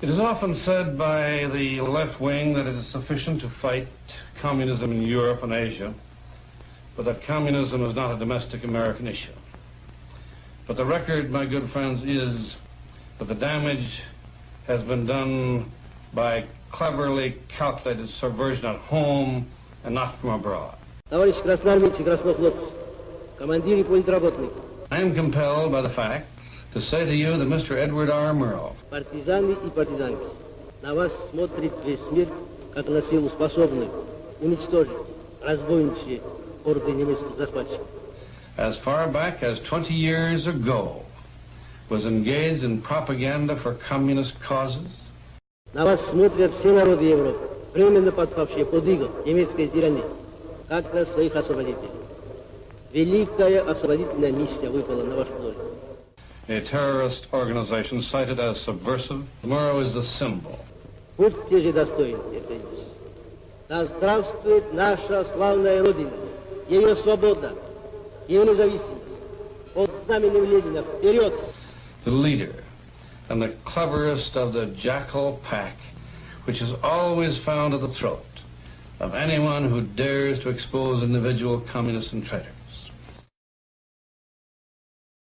It is often said by the left wing that it is sufficient to fight communism in Europe and Asia, but that communism is not a domestic American issue. But the record, my good friends, is that the damage has been done by cleverly calculated subversion at home and not from abroad. Товарищ красноармейцы и краснофлотцы, командиры и политработники. I am compelled by the facts to say to you that Mr. Edward R. Murrow, Партизаны и партизанки, на вас смотрит весь мир, как на силу способную уничтожить разбойничьи орды немецких захватчиков. as far back as 20 years ago, was engaged in propaganda for communist causes. На вас смотрят все народы Европы, временно подпавшие под иго немецкой тирании, как на своих освободителей. Великая освободительная миссия выпала на вашу долю. A terrorist organization cited as subversive, Murrow is the symbol. Будьте же достойны этой миссии. Да здравствует наша славная Родина, ее свобода, ее независимость. Под знаменем Ленина вперед! The leader and the cleverest of the jackal pack, which is always found at the throat of anyone who dares to expose individual communists and traitors.